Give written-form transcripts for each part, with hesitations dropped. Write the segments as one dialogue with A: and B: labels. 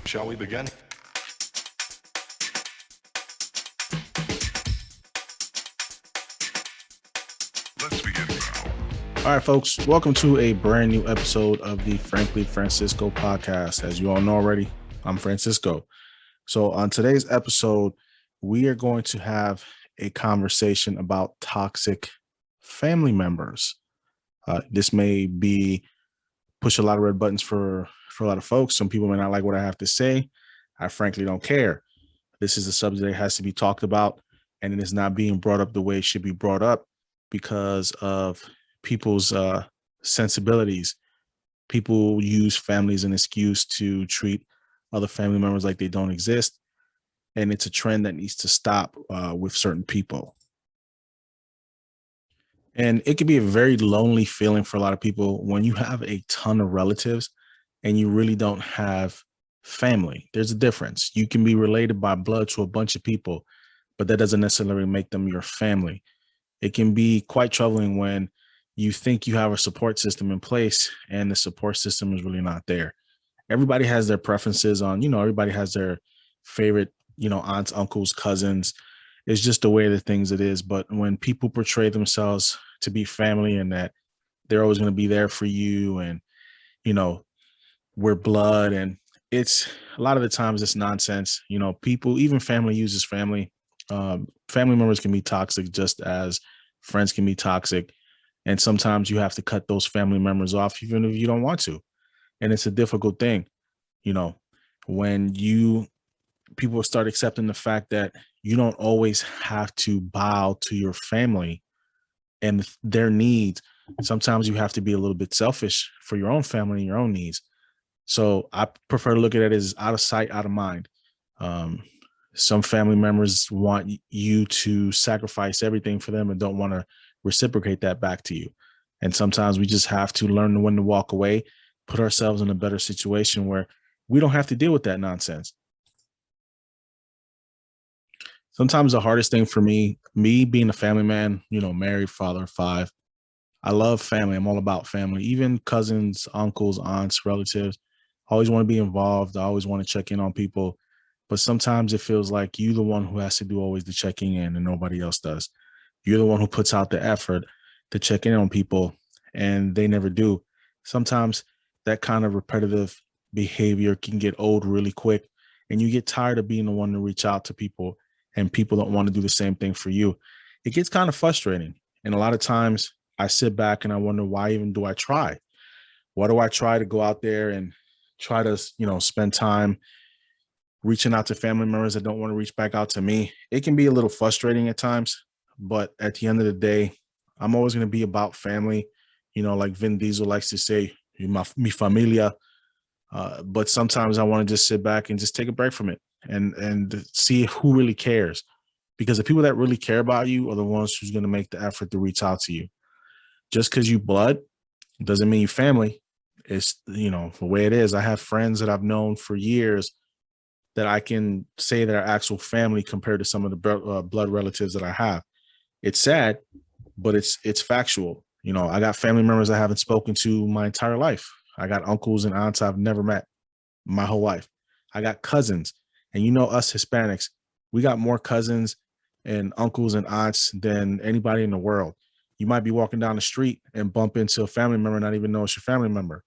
A: Shall we begin? Let's begin now.
B: All right, folks, welcome to a brand new episode of the Frankly Francisco podcast. As you all know already, I'm Francisco. So on today's episode, we are going to have a conversation about toxic family members. This may be push a lot of red buttons for a lot of folks. Some people may not like what I have to say. I frankly don't care. This is a subject that has to be talked about, and it is not being brought up the way it should be brought up because of people's sensibilities. People use family as an excuse to treat other family members like they don't exist. And it's a trend that needs to stop with certain people. And it can be a very lonely feeling for a lot of people when you have a ton of relatives and you really don't have family. There's a difference. You can be related by blood to a bunch of people, but that doesn't necessarily make them your family. It can be quite troubling when you think you have a support system in place and the support system is really not there. Everybody has their preferences on, everybody has their favorite, aunts, uncles, cousins. It's just the way the things it is. But when people portray themselves to be family and that they're always going to be there for you and, you know, we're blood, and it's a lot of the times it's nonsense. People, even family uses family. Family members can be toxic just as friends can be toxic. And sometimes you have to cut those family members off, even if you don't want to. And it's a difficult thing, when people start accepting the fact that you don't always have to bow to your family and their needs. Sometimes you have to be a little bit selfish for your own family and your own needs. So I prefer to look at it as out of sight, out of mind. Some family members want you to sacrifice everything for them and don't want to reciprocate that back to you. And sometimes we just have to learn when to walk away, put ourselves in a better situation where we don't have to deal with that nonsense. Sometimes the hardest thing for me being a family man, married, father of five, I love family. I'm all about family, even cousins, uncles, aunts, relatives. I always want to be involved. I always want to check in on people. But sometimes it feels like you're the one who has to do always the checking in and nobody else does. You're the one who puts out the effort to check in on people and they never do. Sometimes that kind of repetitive behavior can get old really quick and you get tired of being the one to reach out to people and people don't want to do the same thing for you. It gets kind of frustrating. And a lot of times I sit back and I wonder, why even do I try? Why do I try to go out there and try to, spend time reaching out to family members that don't want to reach back out to me? It can be a little frustrating at times, but at the end of the day, I'm always going to be about family. Like Vin Diesel likes to say, mi familia. But sometimes I want to just sit back and just take a break from it and see who really cares. Because the people that really care about you are the ones who's going to make the effort to reach out to you. Just because you blood doesn't mean you family. It's, the way it is. I have friends that I've known for years that I can say that are actual family compared to some of the blood relatives that I have. It's sad, but it's factual. I got family members I haven't spoken to my entire life. I got uncles and aunts I've never met my whole life. I got cousins, and us Hispanics, we got more cousins and uncles and aunts than anybody in the world. You might be walking down the street and bump into a family member, not even know it's your family member.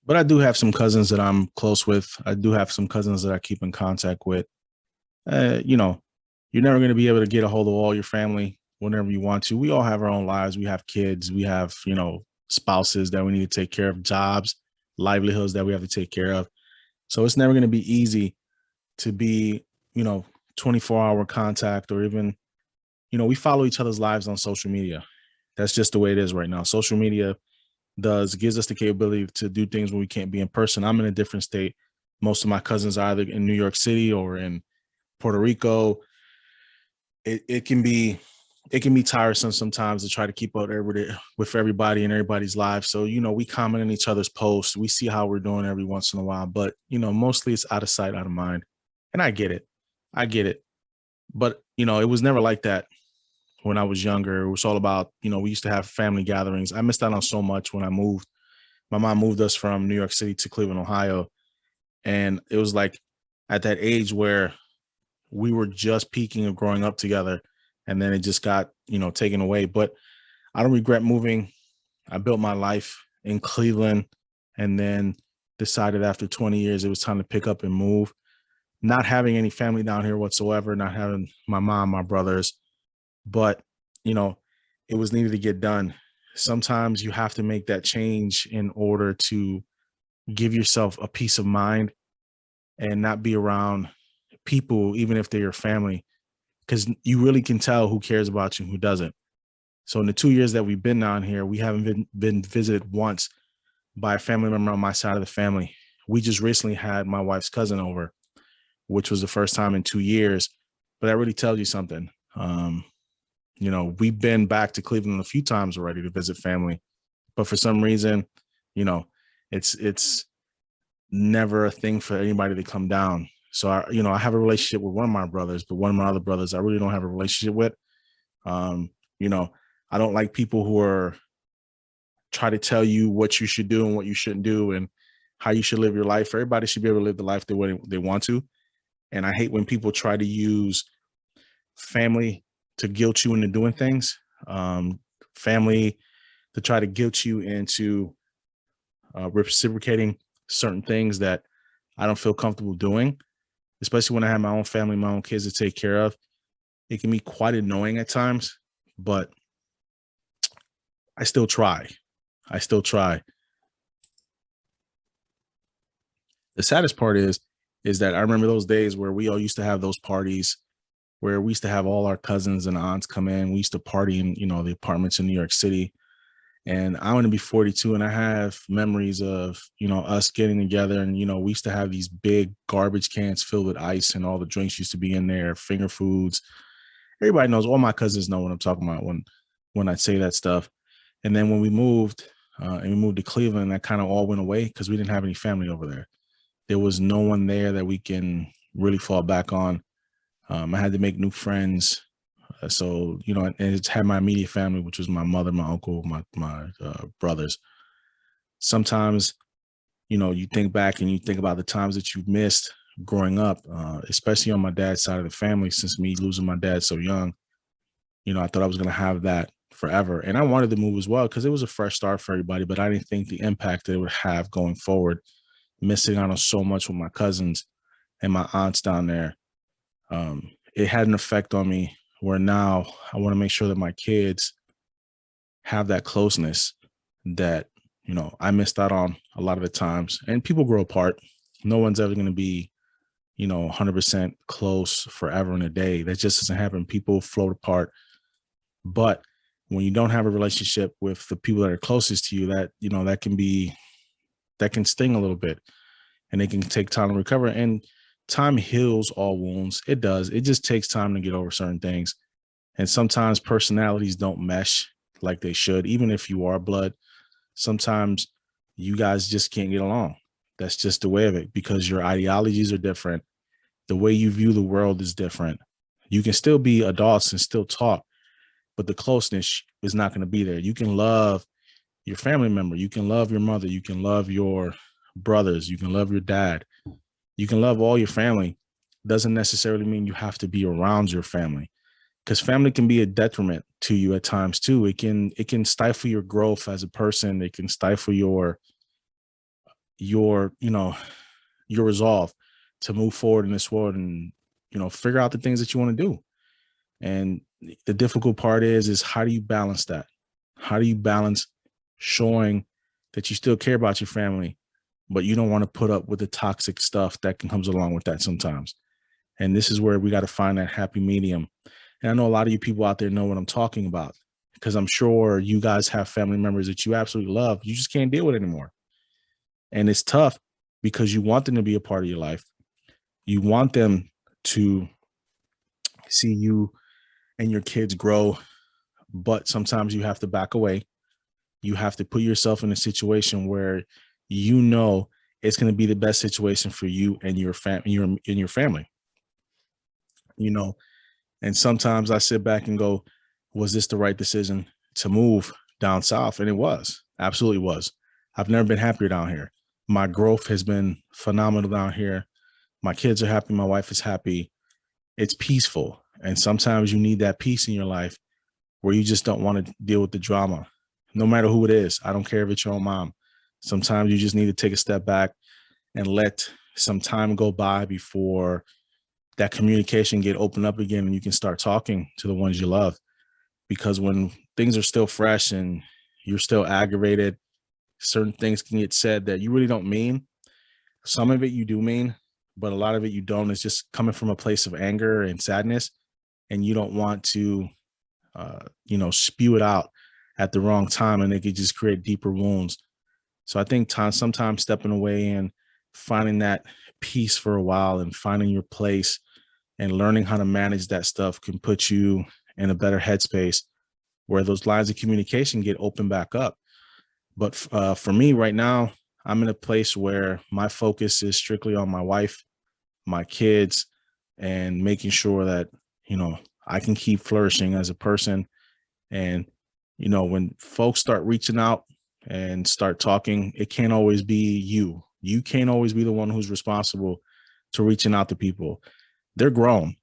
B: But I do have some cousins that I'm close with. I do have some cousins that I keep in contact with. You're never going to be able to get a hold of all your family whenever you want to. We all have our own lives. We have kids. We have, spouses that we need to take care of, jobs, livelihoods that we have to take care of. So it's never going to be easy to be, 24-hour contact, or even, we follow each other's lives on social media. That's just the way it is right now. Social media gives us the capability to do things when we can't be in person. I'm in a different state. Most of my cousins are either in New York City or in Puerto Rico. It can be tiresome sometimes to try to keep up with everybody and everybody's lives. So, we comment on each other's posts. We see how we're doing every once in a while, but, mostly it's out of sight, out of mind. And I get it. But, it was never like that when I was younger. It was all about, we used to have family gatherings. I missed out on so much when I moved my mom moved us from New York City to Cleveland, Ohio. And it was like at that age where we were just peaking of growing up together. And then it just got, taken away. But I don't regret moving. I built my life in Cleveland and then decided after 20 years it was time to pick up and move. Not having any family down here whatsoever, not having my mom, my brothers, but you know, it was needed to get done. Sometimes you have to make that change in order to give yourself a peace of mind and not be around people, even if they're your family, because you really can tell who cares about you and who doesn't. So in the 2 years that we've been down here, we haven't been visited once by a family member on my side of the family. We just recently had my wife's cousin over, which was the first time in 2 years. But that really tells you something. We've been back to Cleveland a few times already to visit family, but for some reason, you know, it's never a thing for anybody to come down. So I have a relationship with one of my brothers, but one of my other brothers I really don't have a relationship with. Um, you know, I don't like people who are try to tell you what you should do and what you shouldn't do and how you should live your life. Everybody should be able to live the life the way they want to. And I hate when people try to use family to guilt you into doing things. Family to try to guilt you into reciprocating certain things that I don't feel comfortable doing, especially when I have my own family, my own kids to take care of. It can be quite annoying at times, but I still try. I still try. The saddest part is that I remember those days where we all used to have those parties where we used to have all our cousins and aunts come in. We used to party in, the apartments in New York City. And I'm going to be 42 and I have memories of, us getting together and, we used to have these big garbage cans filled with ice and all the drinks used to be in there, finger foods. Everybody knows, all my cousins know what I'm talking about when I say that stuff. And then when we moved and we moved to Cleveland, that kind of all went away because we didn't have any family over there. There was no one there that we can really fall back on. I had to make new friends. So, and it's had my immediate family, which was my mother, my uncle, my brothers. Sometimes, you think back and you think about the times that you've missed growing up, especially on my dad's side of the family, since me losing my dad so young. I thought I was going to have that forever. And I wanted to move as well because it was a fresh start for everybody, but I didn't think the impact that it would have going forward, missing out on so much with my cousins and my aunts down there. It had an effect on me where now I want to make sure that my kids have that closeness that, I missed out on a lot of the times. And people grow apart. No one's ever going to be, 100% close forever in a day. That just doesn't happen. People float apart. But when you don't have a relationship with the people that are closest to you, that can sting a little bit and it can take time to recover. And time heals all wounds. It does. It just takes time to get over certain things. And sometimes personalities don't mesh like they should, even if you are blood. Sometimes you guys just can't get along. That's just the way of it because your ideologies are different. The way you view the world is different. You can still be adults and still talk, but the closeness is not going to be there. You can love your family member. You can love your mother. You can love your brothers. You can love your dad. You can love all your family. Doesn't necessarily mean you have to be around your family because family can be a detriment to you at times too. It can stifle your growth as a person. It can stifle your your resolve to move forward in this world and, figure out the things that you want to do. And the difficult part is how do you balance that? How do you balance showing that you still care about your family, but you don't want to put up with the toxic stuff that comes along with that sometimes? And this is where we got to find that happy medium. And I know a lot of you people out there know what I'm talking about because I'm sure you guys have family members that you absolutely love. You just can't deal with anymore. And it's tough because you want them to be a part of your life. You want them to see you and your kids grow, but sometimes you have to back away. You have to put yourself in a situation where it's going to be the best situation for you and your family. And sometimes I sit back and go, was this the right decision to move down south? And it was, absolutely was. I've never been happier down here. My growth has been phenomenal down here. My kids are happy. My wife is happy. It's peaceful. And sometimes you need that peace in your life where you just don't want to deal with the drama, no matter who it is. I don't care if it's your own mom. Sometimes you just need to take a step back and let some time go by before that communication get opened up again and you can start talking to the ones you love. Because when things are still fresh and you're still aggravated, certain things can get said that you really don't mean. Some of it you do mean, but a lot of it you don't. It's just coming from a place of anger and sadness, and you don't want to, spew it out at the wrong time, and it could just create deeper wounds. So I think sometimes stepping away and finding that peace for a while and finding your place and learning how to manage that stuff can put you in a better headspace where those lines of communication get opened back up. But for me right now, I'm in a place where my focus is strictly on my wife, my kids, and making sure that, I can keep flourishing as a person. And, when folks start reaching out and start talking, it can't always be you. You can't always be the one who's responsible to reaching out to people. They're grown,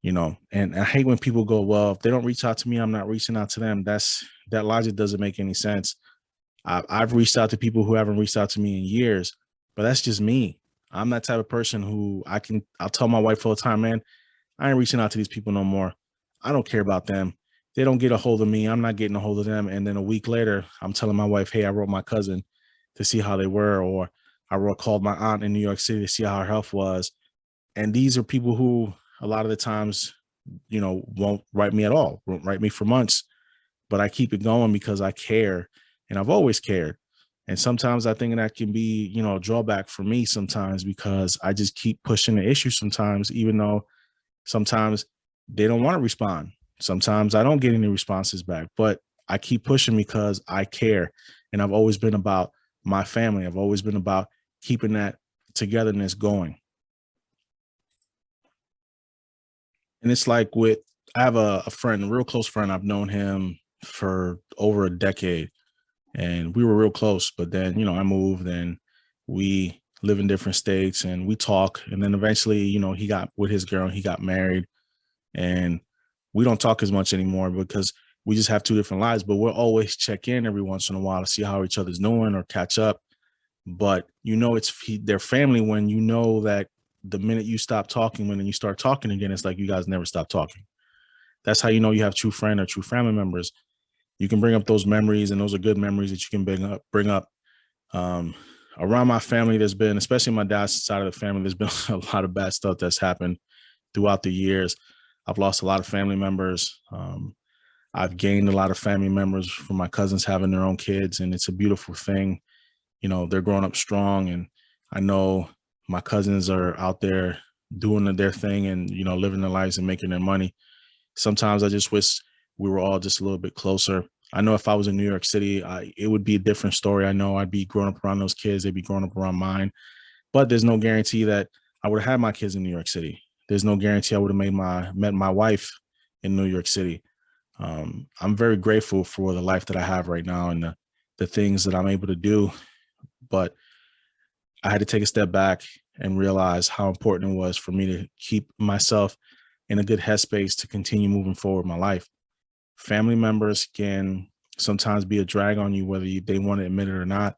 B: and I hate when people go, well, if they don't reach out to me, I'm not reaching out to them. That logic doesn't make any sense. I've reached out to people who haven't reached out to me in years, but that's just me. I'm that type of person who I'll tell my wife all the time, man, I ain't reaching out to these people no more. I don't care about them. They don't get a hold of me. I'm not getting a hold of them. And then a week later, I'm telling my wife, hey, I wrote my cousin to see how they were, or called my aunt in New York City to see how her health was. And these are people who a lot of the times, won't write me at all, won't write me for months, but I keep it going because I care and I've always cared. And sometimes I think that can be, a drawback for me sometimes because I just keep pushing the issue sometimes, even though sometimes they don't want to respond. Sometimes I don't get any responses back, but I keep pushing because I care. And I've always been about my family. I've always been about keeping that togetherness going. And it's like I have a friend, a real close friend. I've known him for over a decade and we were real close. But then, I moved and we live in different states and we talk. And then eventually, he got with his girl, he got married, and we don't talk as much anymore because we just have two different lives. But we'll always check in every once in a while to see how each other's doing or catch up. But their family when you know that the minute you stop talking, when you start talking again, it's like you guys never stop talking. That's how you know you have true friend or true family members. You can bring up those memories, and those are good memories that you can bring up. Um, Around my family, there's been, especially my dad's side of the family, there's been a lot of bad stuff that's happened throughout the years. I've lost a lot of family members. I've gained a lot of family members from my cousins having their own kids, and it's a beautiful thing. They're growing up strong, and I know my cousins are out there doing their thing and, living their lives and making their money. Sometimes I just wish we were all just a little bit closer. I know if I was in New York City, it would be a different story. I know I'd be growing up around those kids. They'd be growing up around mine, but there's no guarantee that I would have had my kids in New York City. There's no guarantee I would have met my wife in New York City. I'm very grateful for the life that I have right now and the things that I'm able to do. But I had to take a step back and realize how important it was for me to keep myself in a good headspace to continue moving forward in my life. Family members can sometimes be a drag on you, whether they want to admit it or not.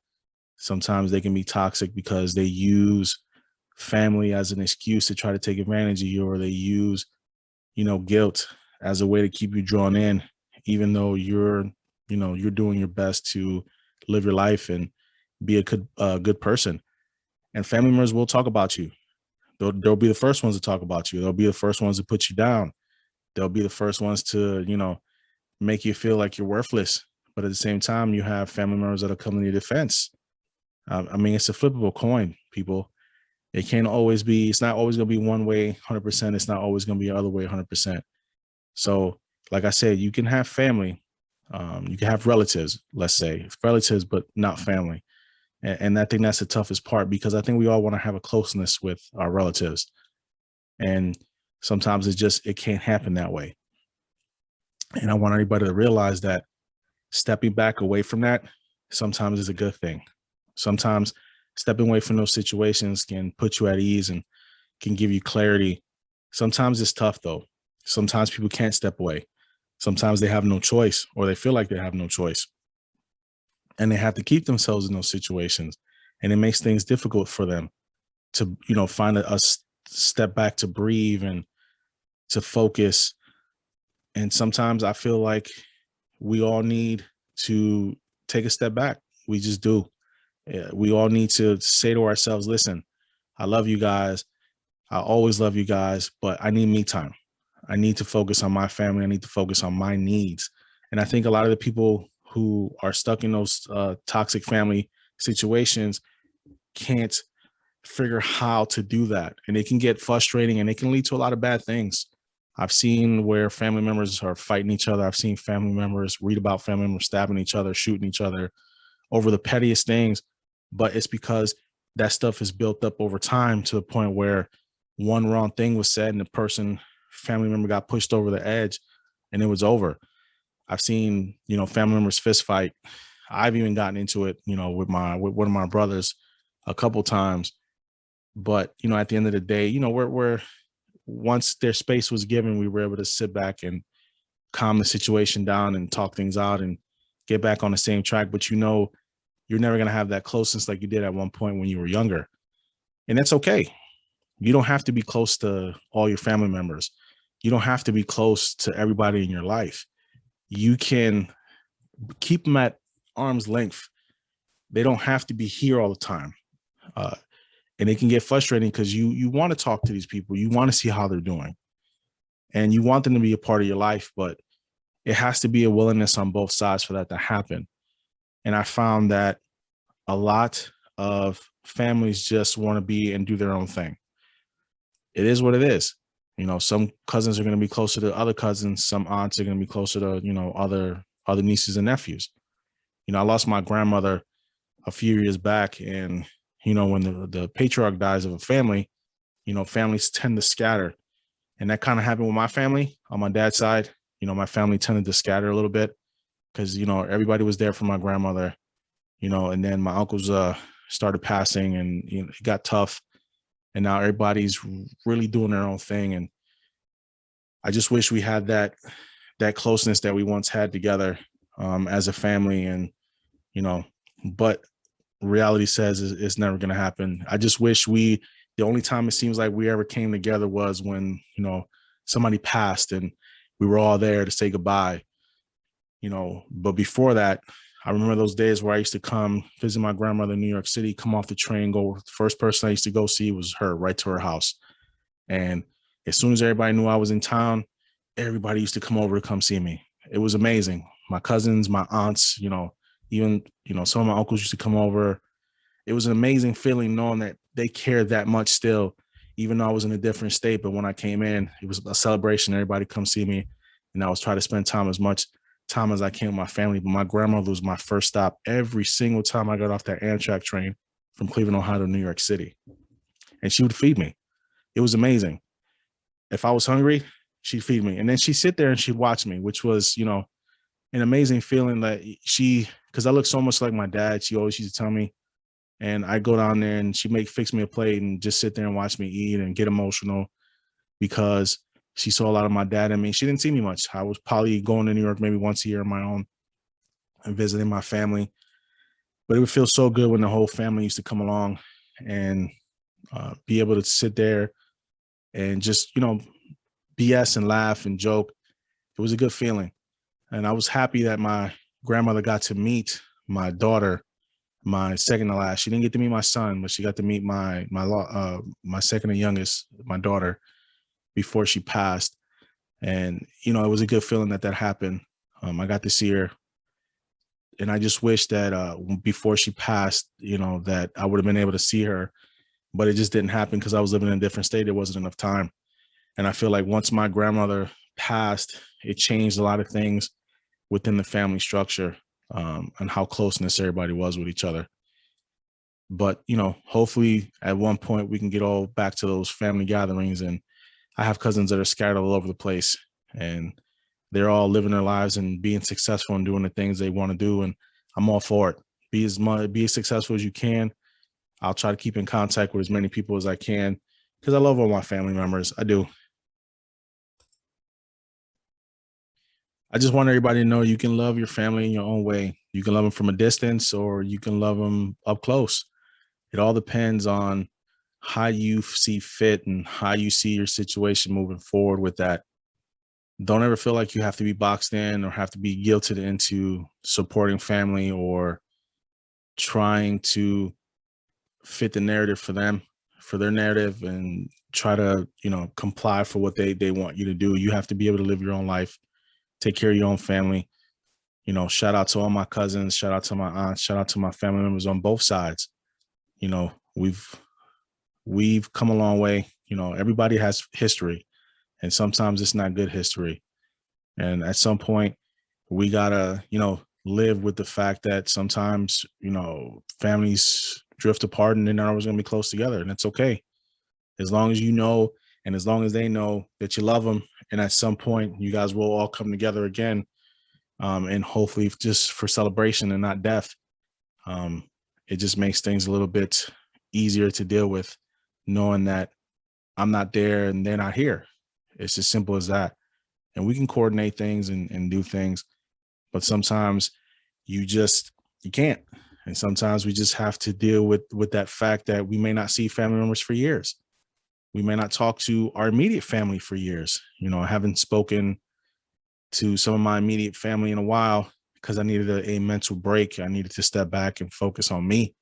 B: Sometimes they can be toxic because they use family as an excuse to try to take advantage of you, or they use, guilt as a way to keep you drawn in, even though you're doing your best to live your life and be a good person. And family members will talk about you. They'll be the first ones to talk about you. They'll be the first ones to put you down. They'll be the first ones to, make you feel like you're worthless. But at the same time, you have family members that are coming to your defense. It's a flippable coin, people. It's not always going to be one way 100%. It's not always going to be the other way 100%. So, like I said, you can have family. You can have relatives, let's say relatives, but not family. And I think that's the toughest part because I think we all want to have a closeness with our relatives. And sometimes it can't happen that way. And I want everybody to realize that stepping back away from that sometimes is a good thing. Sometimes stepping away from those situations can put you at ease and can give you clarity. Sometimes it's tough though. Sometimes people can't step away. Sometimes they have no choice, or they feel like they have no choice, and they have to keep themselves in those situations. And it makes things difficult for them to, find step back to breathe and to focus. And sometimes I feel like we all need to take a step back. We just do. Yeah, we all need to say to ourselves, listen, I love you guys. I always love you guys, but I need me time. I need to focus on my family. I need to focus on my needs. And I think a lot of the people who are stuck in those toxic family situations can't figure how to do that. And it can get frustrating, and it can lead to a lot of bad things. I've seen where family members are fighting each other. I've seen family members read about family members stabbing each other, shooting each other over the pettiest things. But it's because that stuff is built up over time to the point where one wrong thing was said and the family member got pushed over the edge and it was over. I've seen, family members fist fight. I've even gotten into it, with one of my brothers a couple times. But, at the end of the day, we're once their space was given, we were able to sit back and calm the situation down and talk things out and get back on the same track. But you're never going to have that closeness like you did at one point when you were younger. And that's okay. You don't have to be close to all your family members. You don't have to be close to everybody in your life. You can keep them at arm's length. They don't have to be here all the time. And it can get frustrating because you want to talk to these people. You want to see how they're doing. And you want them to be a part of your life, but it has to be a willingness on both sides for that to happen. And I found that a lot of families just want to be and do their own thing. It is what it is. Some cousins are going to be closer to other cousins. Some aunts are going to be closer to, other nieces and nephews. I lost my grandmother a few years back, and, when the patriarch dies of a family, families tend to scatter. And that kind of happened with my family on my dad's side. My family tended to scatter a little bit because, everybody was there for my grandmother, and then my uncles started passing, and, it got tough. And now everybody's really doing their own thing. And I just wish we had that closeness that we once had together as a family. And, but reality says it's never going to happen. I just wish the only time it seems like we ever came together was when, somebody passed and we were all there to say goodbye, but before that, I remember those days where I used to come visit my grandmother in New York City, come off the train, go. The first person I used to go see was her, right to her house. And as soon as everybody knew I was in town, everybody used to come over to come see me. It was amazing. My cousins, my aunts, even, some of my uncles used to come over. It was an amazing feeling knowing that they cared that much still, even though I was in a different state. But when I came in, it was a celebration. Everybody come see me. And I was trying to spend as much time as I can with my family. But my grandmother was my first stop every single time I got off that Amtrak train from Cleveland, Ohio to New York City. And she would feed me. It was amazing. If I was hungry, she'd feed me. And then she'd sit there and she'd watch me, which was, an amazing feeling that because I look so much like my dad, she always used to tell me. And I go down there and she fix me a plate and just sit there and watch me eat and get emotional because she saw a lot of my dad in me. She didn't see me much. I was probably going to New York maybe once a year on my own and visiting my family. But it would feel so good when the whole family used to come along and be able to sit there and just, BS and laugh and joke. It was a good feeling. And I was happy that my grandmother got to meet my daughter, my second to last. She didn't get to meet my son, but she got to meet my second and youngest, my daughter, before she passed. And, it was a good feeling that happened. I got to see her. And I just wish that before she passed, that I would have been able to see her, but it just didn't happen because I was living in a different state. There wasn't enough time. And I feel like once my grandmother passed, it changed a lot of things within the family structure and how closeness everybody was with each other. But, hopefully at one point we can get all back to those family gatherings. And I have cousins that are scattered all over the place and they're all living their lives and being successful and doing the things they want to do. And I'm all for it. be as successful as you can. I'll try to keep in contact with as many people as I can because I love all my family members. I do. I just want everybody to know you can love your family in your own way. You can love them from a distance or you can love them up close. It all depends on how you see fit and how you see your situation moving forward with that. Don't ever feel like you have to be boxed in or have to be guilted into supporting family or trying to fit the narrative for them, for their narrative, and try to, comply for what they want you to do. You have to be able to live your own life, take care of your own family. Shout out to all my cousins, shout out to my aunts, shout out to my family members on both sides. We've come a long way. Everybody has history, and sometimes it's not good history. And at some point, we gotta, live with the fact that sometimes, families drift apart and they're not always gonna be close together, and it's okay. As long as you know, and as long as they know that you love them, and at some point, you guys will all come together again, and hopefully just for celebration and not death. It just makes things a little bit easier to deal with, knowing that I'm not there and they're not here. It's as simple as that. And we can coordinate things and do things, but sometimes you can't. And sometimes we just have to deal with that fact that we may not see family members for years. We may not talk to our immediate family for years. I haven't spoken to some of my immediate family in a while because I needed a mental break. I needed to step back and focus on me,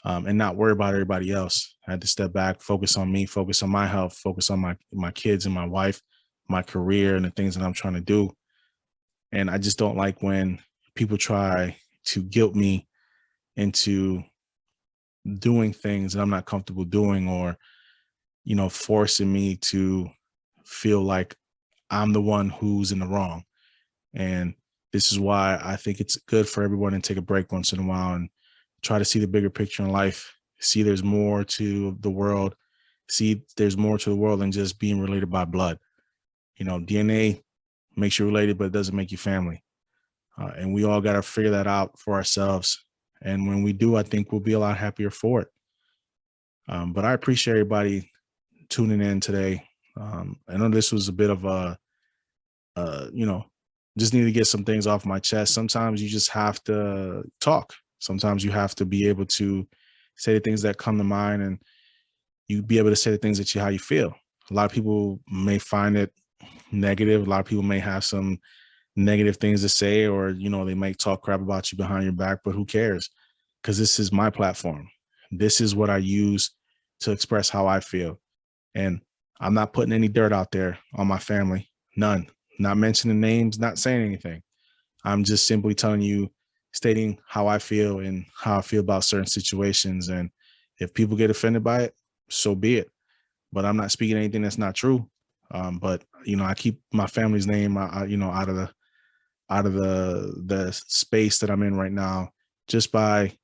B: and not worry about everybody else. I had to step back, focus on me, focus on my health, focus on my kids and my wife, my career, and the things that I'm trying to do. And I just don't like when people try to guilt me into doing things that I'm not comfortable doing, or, forcing me to feel like I'm the one who's in the wrong. And this is why I think it's good for everyone to take a break once in a while and try to see the bigger picture in life. See there's more to the world. See there's more to the world than just being related by blood. DNA makes you related, but it doesn't make you family. And we all got to figure that out for ourselves. And when we do, I think we'll be a lot happier for it. But I appreciate everybody tuning in today. I know this was a bit of just need to get some things off my chest. Sometimes you just have to talk. Sometimes you have to be able to say the things that come to mind, and you be able to say the things how you feel. A lot of people may find it negative. A lot of people may have some negative things to say, or, they might talk crap about you behind your back, but who cares? Because this is my platform. This is what I use to express how I feel. And I'm not putting any dirt out there on my family. None. Not mentioning names, not saying anything. I'm just simply telling you, stating how I feel and how I feel about certain situations. And if people get offended by it, so be it. But I'm not speaking anything that's not true. But I keep my family's name, out of the space that I'm in right now, just by,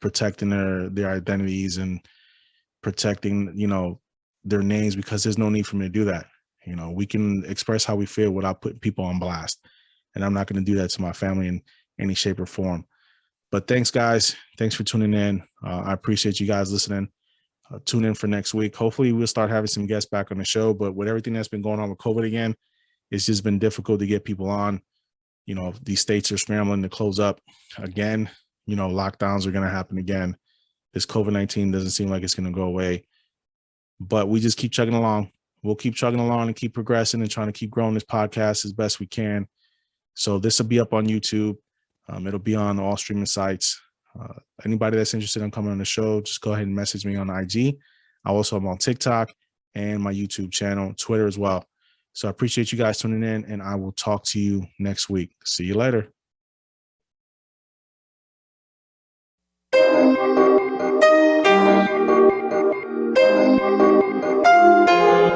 B: protecting their identities and protecting, their names, because there's no need for me to do that. We can express how we feel without putting people on blast. And I'm not going to do that to my family in any shape or form. But thanks, guys. Thanks for tuning in. I appreciate you guys listening. Tune in for next week. Hopefully we'll start having some guests back on the show. But with everything that's been going on with COVID again, it's just been difficult to get people on. These states are scrambling to close up again. Lockdowns are going to happen again. This COVID-19 doesn't seem like it's going to go away. But we just keep chugging along. We'll keep chugging along and keep progressing and trying to keep growing this podcast as best we can. So this will be up on YouTube. It'll be on all streaming sites. Anybody that's interested in coming on the show, just go ahead and message me on IG. I also am on TikTok and my YouTube channel, Twitter as well. So I appreciate you guys tuning in, and I will talk to you next week. See you later.